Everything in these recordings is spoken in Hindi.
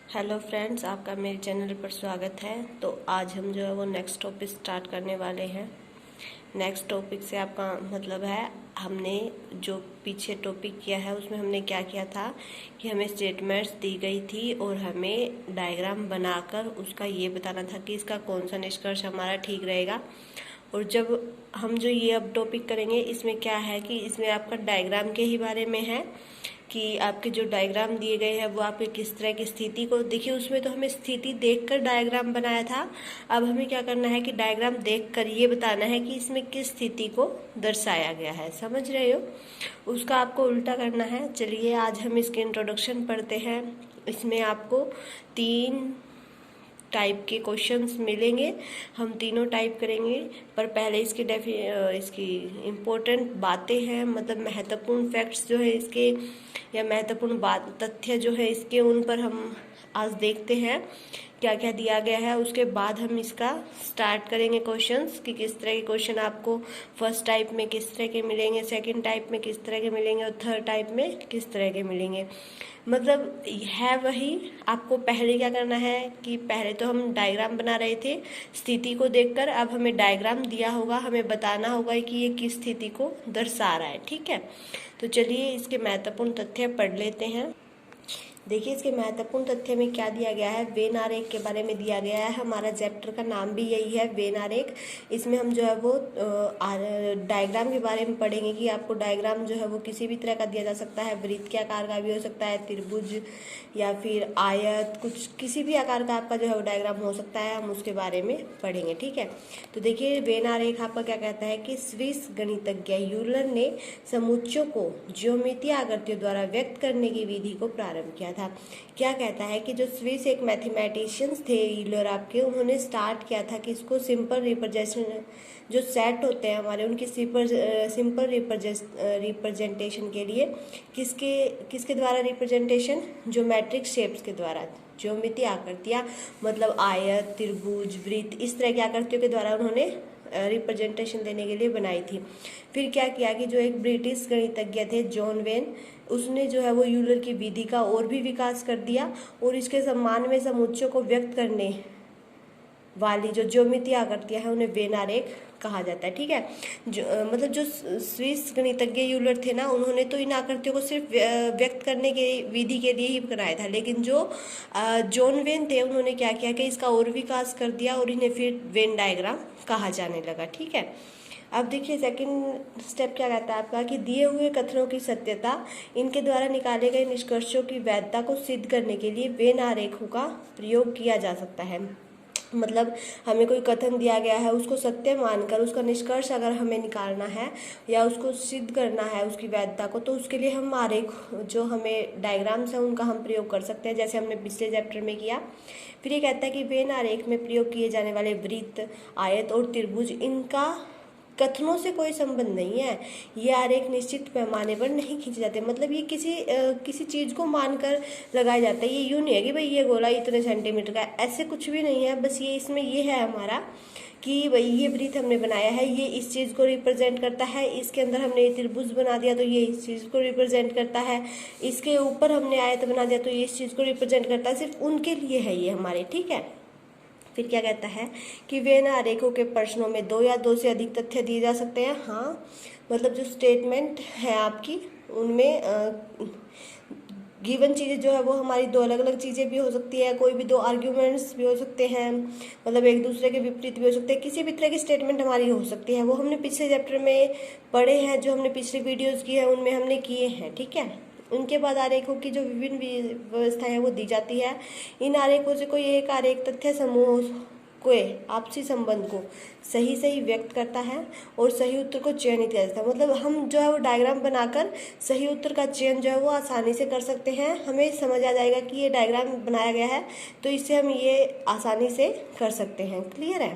हेलो फ्रेंड्स, आपका मेरे चैनल पर स्वागत है। तो आज हम जो है वो नेक्स्ट टॉपिक स्टार्ट करने वाले हैं। नेक्स्ट टॉपिक से आपका मतलब है, हमने जो पीछे टॉपिक किया है उसमें हमने क्या किया था कि हमें स्टेटमेंट्स दी गई थी और हमें डायग्राम बनाकर उसका ये बताना था कि इसका कौन सा निष्कर्ष हमारा ठीक रहेगा। और जब हम जो ये अब टॉपिक करेंगे इसमें क्या है कि इसमें आपका डायग्राम के ही बारे में है कि आपके जो डायग्राम दिए गए हैं वो आपके किस तरह की स्थिति को देखिए। उसमें तो हमें स्थिति देखकर डायग्राम बनाया था, अब हमें क्या करना है कि डायग्राम देखकर ये बताना है कि इसमें किस स्थिति को दर्शाया गया है। समझ रहे हो? उसका आपको उल्टा करना है। चलिए आज हम इसके इंट्रोडक्शन पढ़ते हैं। इसमें आपको 3 टाइप के क्वेश्चंस मिलेंगे, हम तीनों टाइप करेंगे। पर पहले इसकी इम्पोर्टेंट बातें हैं, मतलब महत्वपूर्ण फैक्ट्स जो है इसके या महत्वपूर्ण बात तथ्य जो है इसके, उन पर हम आज देखते हैं क्या क्या दिया गया है। उसके बाद हम इसका स्टार्ट करेंगे क्वेश्चंस कि किस तरह के क्वेश्चन आपको फर्स्ट टाइप में किस तरह के मिलेंगे, सेकंड टाइप में किस तरह के मिलेंगे और थर्ड टाइप में किस तरह के मिलेंगे। मतलब है वही, आपको पहले क्या करना है कि पहले तो हम डायग्राम बना रहे थे स्थिति को देखकर, अब हमें डायग्राम दिया होगा, हमें बताना होगा कि ये किस स्थिति को दर्शा रहा है। ठीक है, तो चलिए इसके महत्वपूर्ण तथ्य पढ़ लेते हैं। देखिए इसके महत्वपूर्ण तथ्य में क्या दिया गया है, वेन आरेख के बारे में दिया गया है। हमारा चैप्टर का नाम भी यही है, वेन आरेख। इसमें हम जो है वो डायग्राम के बारे में पढ़ेंगे कि आपको डायग्राम जो है वो किसी भी तरह का दिया जा सकता है, वृत्त के आकार का भी हो सकता है, त्रिभुज या फिर आयत, कुछ किसी भी आकार का आपका जो है वो डायग्राम हो सकता है, हम उसके बारे में पढ़ेंगे। ठीक है, तो देखिए वेन आरेख आपका क्या कहता है कि स्विस गणितज्ञ यूलर ने समुच्चयों को ज्योमितीय आकृतियों द्वारा व्यक्त करने की विधि को प्रारंभ किया था। क्या कहता है कि जो स्विस एक मैथमेटिशियंस थे यूलर आपके, उन्होंने स्टार्ट किया था कि इसको सिंपल रिप्रेजेंटेशन जो सेट होते हैं हमारे, उनकी सिंपल रिप्रेजेंटेशन के लिए किसके किसके द्वारा रिप्रेजेंटेशन, ज्योमेट्रिक शेप्स के द्वारा, ज्योमितीय आकृतियाँ मतलब आयत, त्रिभुज, वृत्त, इस तरह की आकृतियों के द्वारा उन्होंने रिप्रेजेंटेशन देने के लिए बनाई थी। फिर क्या किया कि जो एक ब्रिटिश गणितज्ञ थे जॉन वेन, उसने जो है वो यूलर की विधि का और भी विकास कर दिया और इसके सम्मान में समुच्चयों को व्यक्त करने वाली जो ज्योमितीय आकृतियां हैं उन्हें वेन आरेख कहा जाता है। ठीक है, मतलब जो स्विस गणितज्ञ यूलर थे ना, उन्होंने तो इन आकृतियों को सिर्फ व्यक्त करने के विधि के लिए ही बनाया था, लेकिन जो जॉन वेन थे उन्होंने क्या किया कि इसका और विकास कर दिया और इन्हें फिर वेन डायग्राम कहा जाने लगा। ठीक है, अब देखिए सेकंड स्टेप क्या कहता है आपका कि दिए हुए कथनों की सत्यता, इनके द्वारा निकाले गए निष्कर्षों की वैधता को सिद्ध करने के लिए वेन आरेखों का प्रयोग किया जा सकता है। मतलब हमें कोई कथन दिया गया है, उसको सत्य मानकर उसका निष्कर्ष अगर हमें निकालना है या उसको सिद्ध करना है उसकी वैधता को, तो उसके लिए हम आरेख जो हमें डायग्राम्स हैं उनका हम प्रयोग कर सकते हैं, जैसे हमने पिछले चैप्टर में किया। फिर ये कहता है कि वेन आरेख में प्रयोग किए जाने वाले वृत्त, आयत और त्रिभुज, इनका कथनों से कोई संबंध नहीं है। ये आरेख निश्चित पैमाने पर नहीं खींचे जाते, मतलब ये किसी चीज़ को मानकर लगाया जाता है। ये यूँ नहीं है कि भाई ये गोला इतने सेंटीमीटर का है, ऐसे कुछ भी नहीं है। बस ये इसमें ये है हमारा कि भाई ये वृत्त हमने बनाया है, ये इस चीज़ को रिप्रेजेंट करता है, इसके अंदर हमने ये त्रिभुज बना दिया तो ये इस चीज़ को रिप्रेजेंट करता है, इसके ऊपर हमने आयत बना दिया तो ये इस चीज़ को रिप्रेजेंट करता है। सिर्फ उनके लिए है ये हमारे। ठीक है, फिर क्या कहता है कि वेन आरेखों के प्रश्नों में 2 या 2 से अधिक तथ्य दिए जा सकते हैं। हाँ, मतलब जो स्टेटमेंट है आपकी उनमें गिवन चीज़ें जो है वो हमारी 2 अलग अलग चीज़ें भी हो सकती है, कोई भी 2 आर्ग्यूमेंट्स भी हो सकते हैं, मतलब एक दूसरे के विपरीत भी हो सकते हैं, किसी भी तरह की स्टेटमेंट हमारी हो सकती है। वो हमने पिछले चैप्टर में पढ़े हैं, जो हमने पिछली वीडियोज़ की है उनमें हमने किए हैं। ठीक है, उनके बाद आरेखों की जो विभिन्न व्यवस्था है वो दी जाती है। इन आरेखों से कोई एक आरेख तथ्य समूह के आपसी संबंध को सही व्यक्त करता है और सही उत्तर को चयनित किया जाता है। मतलब हम जो है वो डायग्राम बनाकर सही उत्तर का चयन जो है वो आसानी से कर सकते हैं। हमें समझ आ जाएगा कि ये डायग्राम बनाया गया है तो इससे हम ये आसानी से कर सकते हैं। क्लियर है?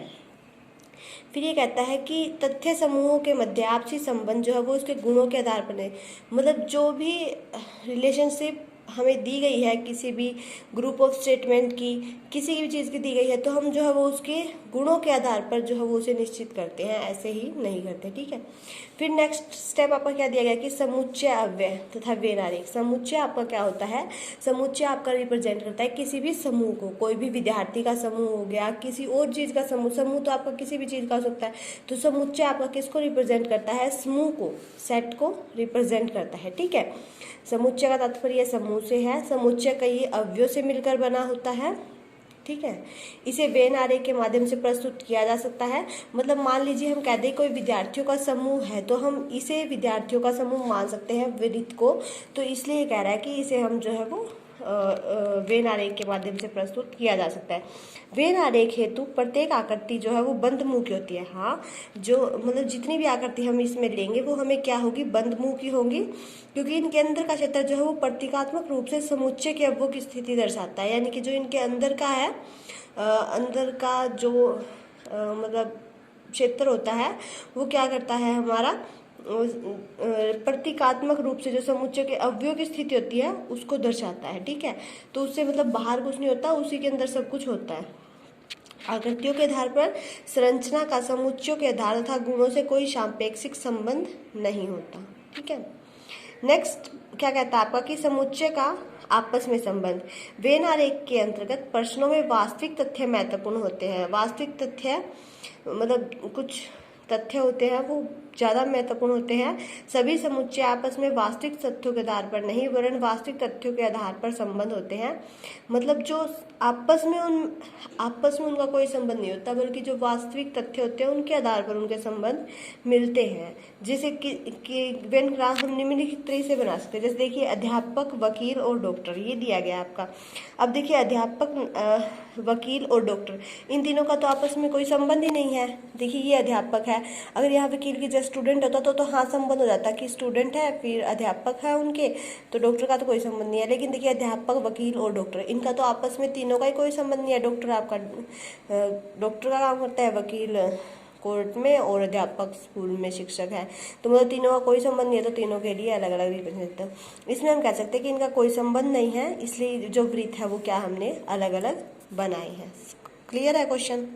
फिर ये कहता है कि तथ्य समूहों के मध्य आपसी संबंध जो है वो उसके गुणों के आधार पर है। मतलब जो भी रिलेशनशिप हमें दी गई है किसी भी ग्रुप ऑफ स्टेटमेंट की, किसी की भी चीज़ की दी गई है, तो हम जो है वो उसके गुणों के आधार पर जो है वो उसे निश्चित करते हैं, ऐसे ही नहीं करते। ठीक है, फिर नेक्स्ट स्टेप आपका क्या दिया गया कि समुच्चय अव्यय तथा वेन आरेख। समुच्चय आपका क्या होता है, समुच्चय आपका रिप्रेजेंट करता है किसी भी समूह को, कोई भी विद्यार्थी का समूह हो गया, किसी और चीज़ का समूह, समूह तो आपका किसी भी चीज़ का हो सकता है। तो समुच्चय आपका किसको रिप्रेजेंट करता है, समूह को, सेट को रिप्रेजेंट करता है। ठीक है, समुच्चय का तात्पर्य समूह से है, समुच्चय कई अवयवों से मिलकर बना होता है। ठीक है, इसे वेन आरेख के माध्यम से प्रस्तुत किया जा सकता है। मतलब मान लीजिए हम कह दें कोई विद्यार्थियों का समूह है, तो हम इसे विद्यार्थियों का समूह मान सकते हैं वृत्त को, तो इसलिए कह रहा है कि इसे हम जो है वो वेन आरेख के माध्यम से प्रस्तुत किया जा सकता है। वेन आरेख हेतु प्रत्येक आकृति जो है वो बंद मुंह की होती है। हाँ, जो मतलब जितनी भी आकृति हम इसमें लेंगे वो हमें क्या होगी, बंद मुंह की होंगी, क्योंकि इनके अंदर का क्षेत्र जो है वो प्रतीकात्मक रूप से समुच्चय के अवयवों की स्थिति दर्शाता है। यानी कि जो इनके अंदर का है, अंदर का जो मतलब क्षेत्र होता है वो क्या करता है, हमारा प्रतीकात्मक रूप से जो समुच्चय के अवयवों की स्थिति होती है उसको दर्शाता है। ठीक है, तो उससे मतलब बाहर कुछ नहीं होता, उसी के अंदर सब कुछ होता है। आकृतियों के आधार पर संरचना का समुच्चयों के आधार तथा गुणों से कोई सापेक्षिक संबंध नहीं होता। ठीक है, नेक्स्ट क्या कहता है आपका कि समुच्चय का आपस में संबंध। वेन आरेख के अंतर्गत प्रश्नों में वास्तविक तथ्य महत्वपूर्ण होते हैं। वास्तविक तथ्य मतलब कुछ तथ्य होते हैं वो ज़्यादा महत्वपूर्ण होते हैं। सभी समुच्चय आपस में वास्तविक तथ्यों के आधार पर नहीं वरन वास्तविक तथ्यों के आधार पर संबंध होते हैं। मतलब जो आपस में उनका कोई संबंध नहीं होता, बल्कि जो वास्तविक तथ्य होते हैं उनके आधार पर उनके संबंध मिलते हैं। जैसे कि वेन ग्राफ हम निम्नलिखित तरह से बना सकते हैं। जैसे देखिए अध्यापक, वकील और डॉक्टर, ये दिया गया आपका। अब देखिए अध्यापक, वकील और डॉक्टर, इन तीनों का तो आपस में कोई संबंध ही नहीं है। देखिए ये अध्यापक है, अगर यहाँ वकील की जगह स्टूडेंट होता तो हाँ संबंध हो जाता कि स्टूडेंट है फिर अध्यापक है उनके, तो डॉक्टर का तो कोई संबंध नहीं है। लेकिन देखिए अध्यापक, वकील और डॉक्टर, इनका तो आपस में तीनों का ही कोई संबंध नहीं है। डॉक्टर का काम करता है, वकील कोर्ट में और अध्यापक स्कूल में शिक्षक है, तो मतलब तीनों का कोई संबंध नहीं है, तो तीनों के लिए अलग अलग रिप्रेजेंट है। इसमें हम कह सकते हैं कि इनका कोई संबंध नहीं है, इसलिए जो वृत्त है वो क्या हमने अलग अलग बनाए हैं। क्लियर है क्वेश्चन।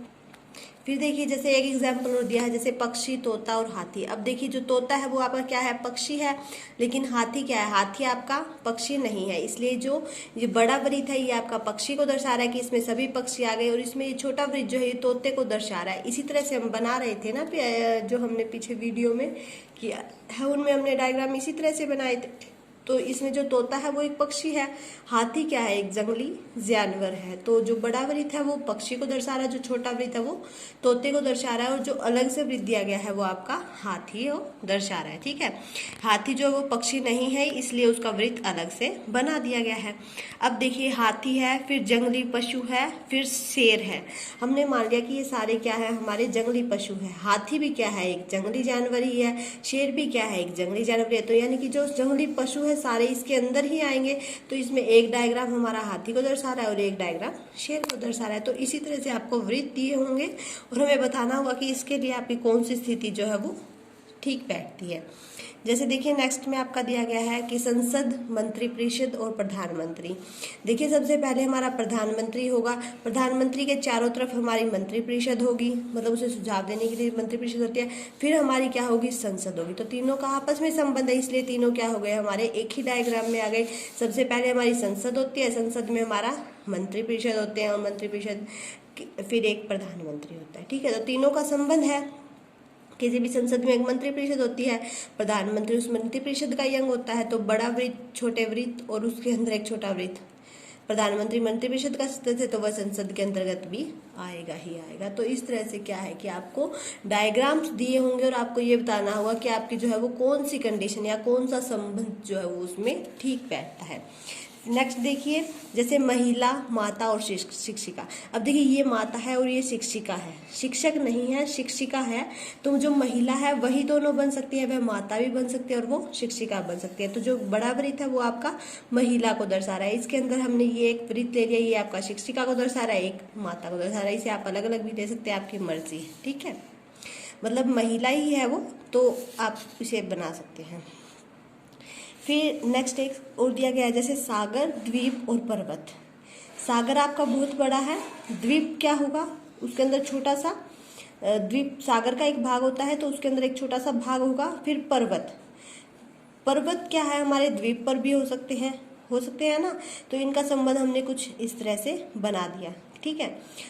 फिर देखिए जैसे एक एग्जाम्पल और दिया है, जैसे पक्षी, तोता और हाथी। अब देखिए जो तोता है वो आपका क्या है, पक्षी है, लेकिन हाथी क्या है, हाथी आपका पक्षी नहीं है। इसलिए जो ये बड़ा वृत्त है ये आपका पक्षी को दर्शा रहा है कि इसमें सभी पक्षी आ गए, और इसमें ये छोटा वृत्त जो है ये तोते को दर्शा रहा है। इसी तरह से हम बना रहे थे ना जो हमने पीछे वीडियो में किया है, उनमें हमने डायग्राम इसी तरह से बनाए थे। तो इसमें जो तोता है वो एक पक्षी है, हाथी क्या है, एक जंगली जानवर है। तो जो बड़ा वृत्त है वो पक्षी को दर्शा रहा है, जो छोटा वृत्त है वो तोते को दर्शा रहा है, और जो अलग से वृत्त दिया गया है वो आपका हाथी को दर्शा रहा है। ठीक है, हाथी जो वो पक्षी नहीं है इसलिए उसका वृत्त अलग से बना दिया गया है। अब देखिए हाथी है, फिर जंगली पशु है, फिर शेर है। हमने मान लिया कि ये सारे क्या है, हमारे जंगली पशु है। हाथी भी क्या है, एक जंगली जानवर ही है, शेर भी क्या है, एक जंगली जानवर है। तो यानी कि जो जंगली पशु है सारे इसके अंदर ही आएंगे। तो इसमें एक डायग्राम हमारा हाथी को दर्शा रहा है और एक डायग्राम शेर को दर्शा रहा है। तो इसी तरह से आपको वृत्त दिए होंगे और हमें बताना होगा कि इसके लिए आपकी कौन सी स्थिति जो है वो ठीक बैठती है। जैसे देखिए नेक्स्ट में आपका दिया गया है कि संसद, मंत्रिपरिषद और प्रधानमंत्री। देखिए सबसे पहले हमारा प्रधानमंत्री होगा, प्रधानमंत्री के चारों तरफ हमारी मंत्रिपरिषद होगी, मतलब उसे सुझाव देने के लिए मंत्रिपरिषद होती है। फिर हमारी क्या होगी, संसद होगी। तो तीनों का आपस में संबंध है, इसलिए तीनों क्या हो गए, हमारे एक ही डायग्राम में आ गए। सबसे पहले हमारी संसद होती है, संसद में हमारा मंत्रिपरिषद होते हैं और मंत्रिपरिषद फिर एक प्रधानमंत्री होता है। ठीक है, तो तीनों का संबंध है। किसी भी संसद में एक मंत्रिपरिषद होती है, प्रधानमंत्री उस मंत्रिपरिषद का अंग होता है। तो बड़ा वृत्त, छोटे वृत्त और उसके अंदर एक छोटा वृत्त, प्रधानमंत्री मंत्रिपरिषद का सदस्य है तो वह संसद के अंतर्गत भी आएगा ही आएगा। तो इस तरह से क्या है कि आपको डायग्राम्स दिए होंगे और आपको ये बताना होगा कि आपकी जो है वो कौन सी कंडीशन या कौन सा संबंध जो है वो उसमें ठीक बैठता है। नेक्स्ट देखिए जैसे महिला, माता और शिक्षिका। अब देखिए ये माता है और ये शिक्षिका है, शिक्षक नहीं है, शिक्षिका है। तो जो महिला है वही दोनों बन सकती है, वह माता भी बन सकती है और वो शिक्षिका बन सकती है। तो जो बड़ा वृत्त है वो आपका महिला को दर्शा रहा है। इसके अंदर हमने ये एक वृत्त ले लिया, ये आपका शिक्षिका को दर्शा रहा है, एक माता को दर्शा रहा है। इसे आप अलग अलग भी दे सकते हैं, आपकी मर्जी है। ठीक है, मतलब महिला ही है वो, तो आप इसे बना सकते हैं। फिर नेक्स्ट एक और दिया गया है, जैसे सागर, द्वीप और पर्वत। सागर आपका बहुत बड़ा है, द्वीप क्या होगा, उसके अंदर छोटा सा, द्वीप सागर का एक भाग होता है तो उसके अंदर एक छोटा सा भाग होगा। फिर पर्वत, पर्वत क्या है, हमारे द्वीप पर भी हो सकते हैं ना। तो इनका संबंध हमने कुछ इस तरह से बना दिया, ठीक है।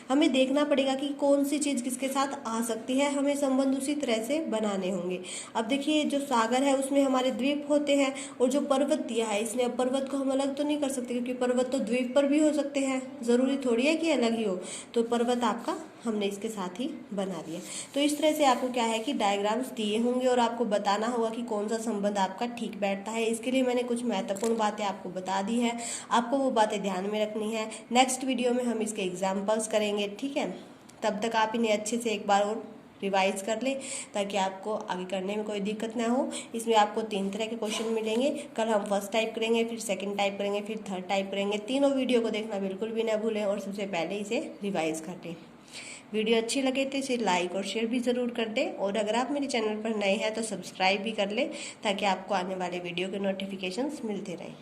हमें देखना पड़ेगा कि कौन सी चीज़ किसके साथ आ सकती है, हमें संबंध उसी तरह से बनाने होंगे। अब देखिए जो सागर है उसमें हमारे द्वीप होते हैं, और जो पर्वत दिया है इसने, अब पर्वत को हम अलग तो नहीं कर सकते क्योंकि पर्वत तो द्वीप पर भी हो सकते हैं, ज़रूरी थोड़ी है कि अलग ही हो। तो पर्वत आपका हमने इसके साथ ही बना दिया। तो इस तरह से आपको क्या है कि डायग्राम्स दिए होंगे और आपको बताना होगा कि कौन सा संबंध आपका ठीक बैठता है। इसके लिए मैंने कुछ महत्वपूर्ण बातें आपको बता दी है, आपको वो बातें ध्यान में रखनी है। नेक्स्ट वीडियो में हम इसके एग्जाम्पल्स करेंगे, ठीक है। तब तक आप इन्हें अच्छे से एक बार और रिवाइज कर लें ताकि आपको आगे करने में कोई दिक्कत ना हो। इसमें आपको 3 तरह के क्वेश्चन मिलेंगे। कल हम फर्स्ट टाइप करेंगे, फिर सेकंड टाइप करेंगे, फिर थर्ड टाइप करेंगे। तीनों वीडियो को देखना बिल्कुल भी ना भूलें और सबसे पहले इसे रिवाइज कर लें। वीडियो अच्छी लगे तो इसे लाइक और शेयर भी ज़रूर कर दें, और अगर आप मेरे चैनल पर नए हैं तो सब्सक्राइब भी कर लें ताकि आपको आने वाले वीडियो के नोटिफिकेशंस मिलते रहें।